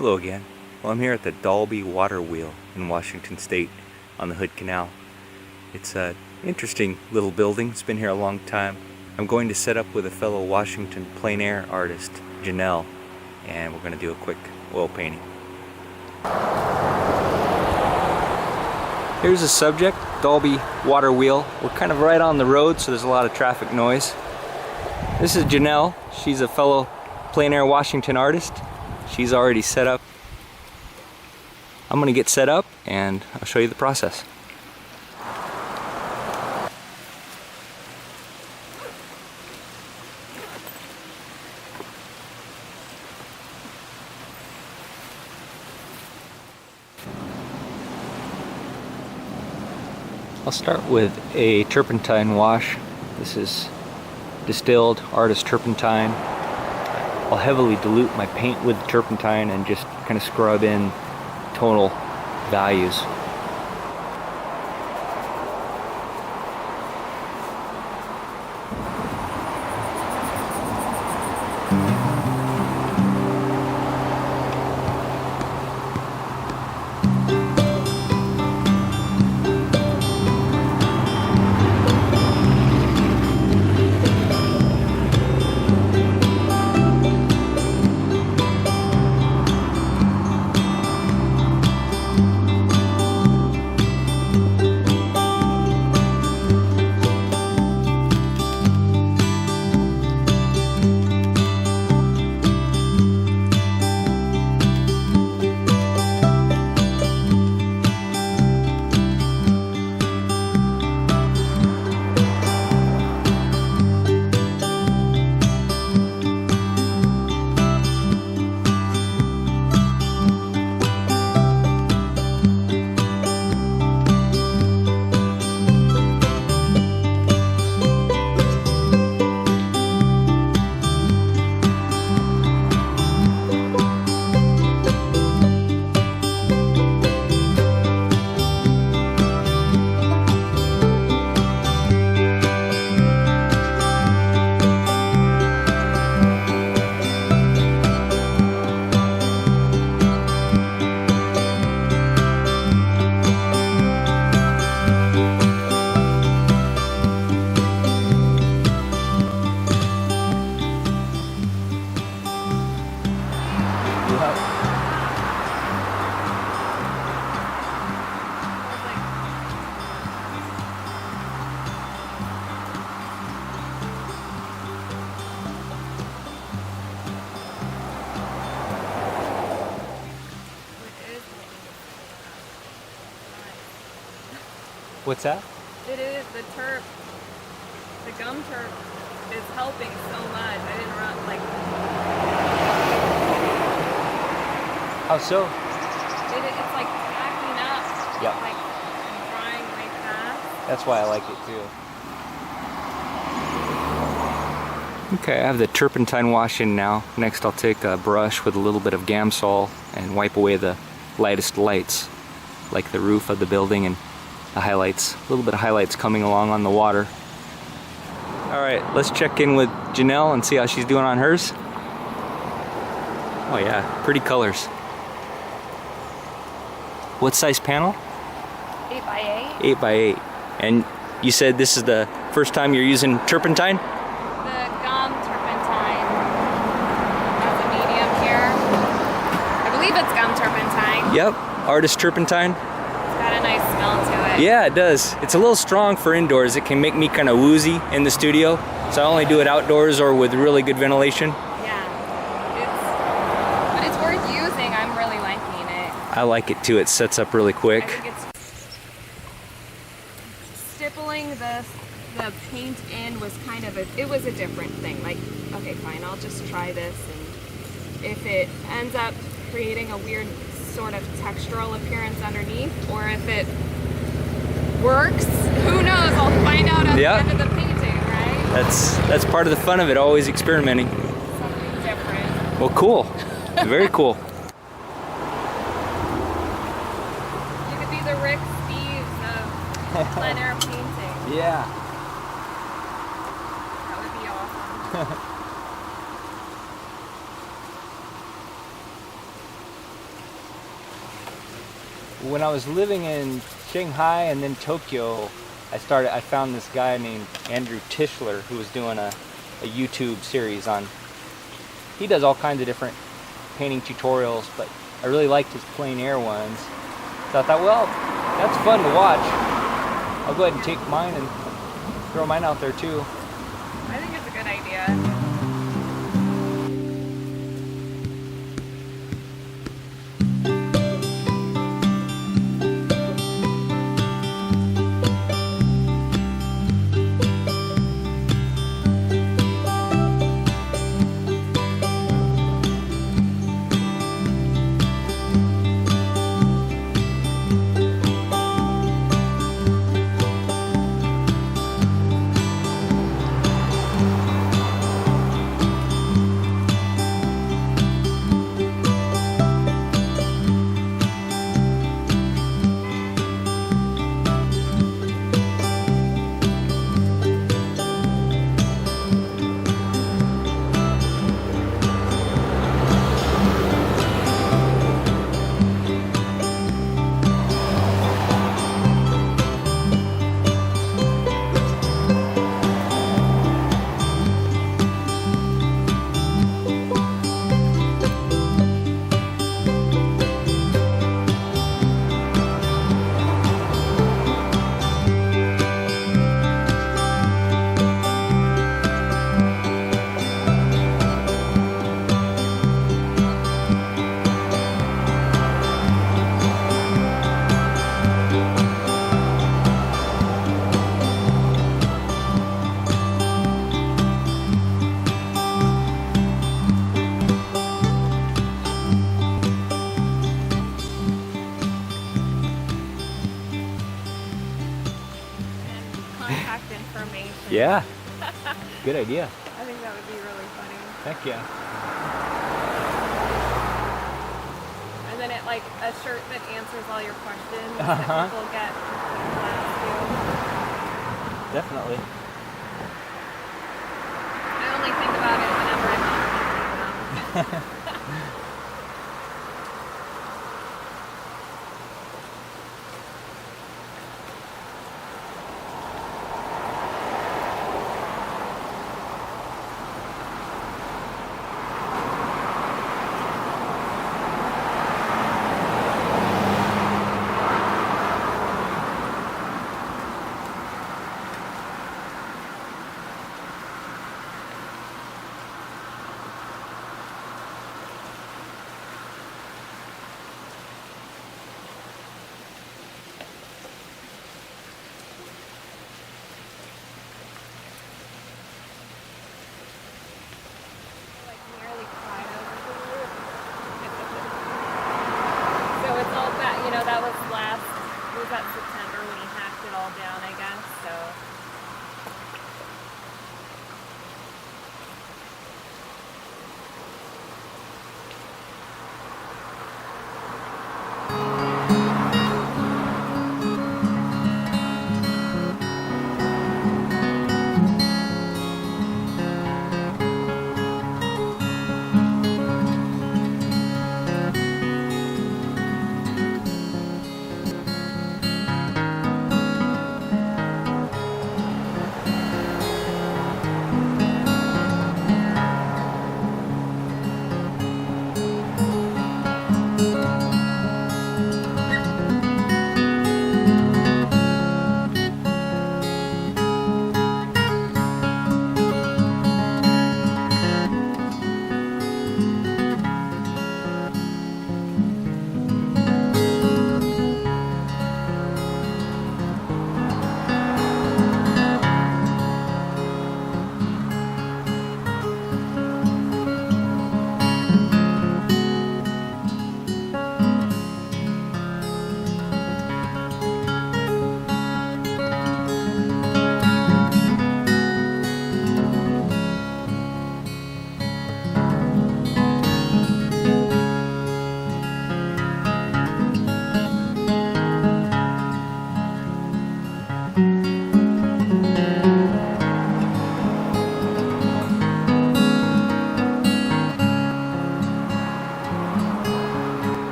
Hello again. Well, I'm here at the Dalby Water Wheel in Washington State on the Hood Canal. It's an interesting little building. It's been here a long time. I'm going to set up with a fellow Washington plein air artist, Janelle, and we're going to do a quick oil painting. Here's the subject, Dalby Water Wheel. We're kind of right on the road, so there's a lot of traffic noise. This is Janelle. She's a fellow plein air Washington artist. She's already set up. I'm gonna get set up and I'll show you the process. I'll start with a turpentine wash. This is distilled artist turpentine. I'll heavily dilute my paint with turpentine and just kind of scrub in tonal values. What's that? It is the turp. The gum turp is helping so much. I didn't run like. How so? It's like packing up. Yep. Like drying way fast. That's why I like it too. Okay, I have the turpentine wash in now. Next I'll take a brush with a little bit of Gamsol and wipe away the lightest lights, like the roof of the building and the highlights, a little bit of highlights coming along on the water. Alright, let's check in with Janelle and see how she's doing on hers. Oh yeah, pretty colors. What size panel? 8x8. 8x8. And you said this is the first time you're using turpentine? The gum turpentine has a medium here. I believe it's gum turpentine. Yep, artist turpentine. It's got a nice smell to it. Yeah, it does. It's a little strong for indoors. It can make me kind of woozy in the studio. So I only do it outdoors or with really good ventilation. Yeah. But it's worth using. I'm really liking it. I like it too. It sets up really quick. I think it's stippling the paint in was kind of it was a different thing. Like, okay, fine, I'll just try this, and if it ends up creating a weird sort of textural appearance underneath, or if it works, who knows? I'll find out at the end of the painting, right? That's part of the fun of it, always experimenting. Something different. Well, cool. Very cool. You could be the Rick Steves of plein air painting. Yeah. That would be awesome. when I was living in Shanghai and then Tokyo, I found this guy named Andrew Tischler who was doing a YouTube series on, he does all kinds of different painting tutorials, but I really liked his plein air ones. So I thought, well, that's fun to watch. I'll go ahead and take mine and throw mine out there too. I think it's a good idea. Yeah, good idea. I think that would be really funny. Heck yeah. And then like a shirt that answers all your questions that people get asked you. Definitely. I only think about it whenever I'm not thinking about it.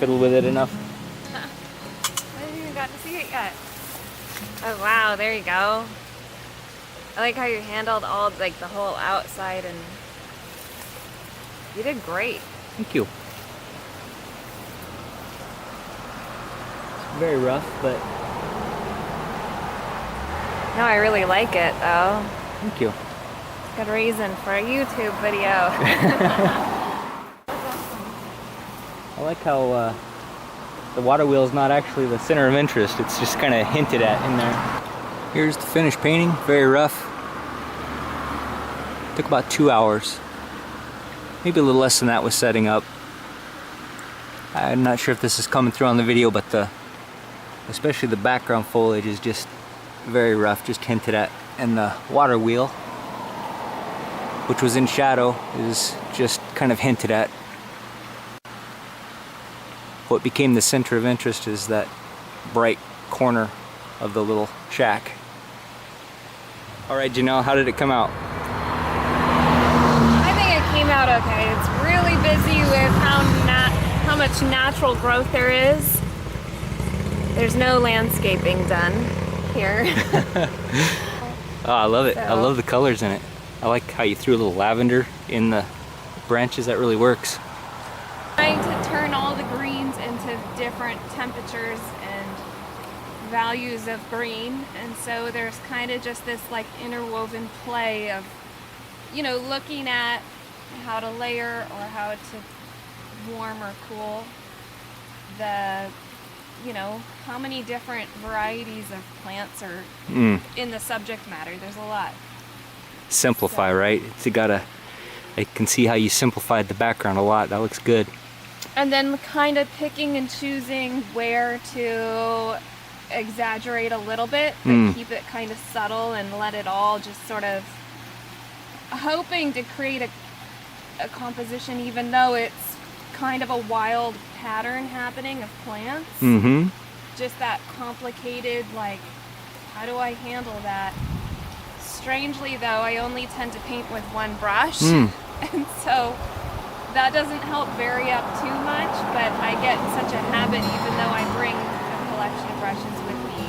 fiddled with it enough. I haven't even got to see it yet. Oh wow, there you go. I like how you handled all, like, the whole outside, and you did great. Thank you. It's very rough, but No, I really like it though. thank you. Good reason for a YouTube video. I like how the water wheel is not actually the center of interest. It's just kind of hinted at in there. Here's the finished painting. Very rough. Took about 2 hours. Maybe a little less than that with setting up. I'm not sure if this is coming through on the video, but especially the background foliage is just very rough, just hinted at. And the water wheel, which was in shadow, is just kind of hinted at. What became the center of interest is that bright corner of the little shack. Alright, Janelle, how did it come out? I think it came out okay. It's really busy with how much natural growth there is. There's no landscaping done here. Oh, I love it. So. I love the colors in it. I like how you threw a little lavender in the branches. That really works. Trying to turn all the greens into different temperatures and values of green, and so there's kind of just this like interwoven play of, you know, looking at how to layer or how to warm or cool the, you know, how many different varieties of plants are in the subject matter. There's a lot. Simplify, So. right? It's gotta. I can see how you simplified the background a lot. That looks good. And then kind of picking and choosing where to exaggerate a little bit, but keep it kind of subtle and let it all just sort of, hoping to create a composition, even though it's kind of a wild pattern happening of plants. Mm-hmm. Just that complicated, like, how do I handle that? Strangely though, I only tend to paint with one brush, and so that doesn't help vary up too much, but I get in such a habit, even though I bring a collection of brushes with me.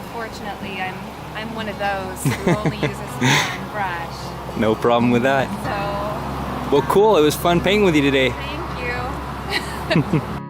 Unfortunately, I'm one of those who only uses one brush. No problem with that. So, Well, cool. It was fun painting with you today. thank you.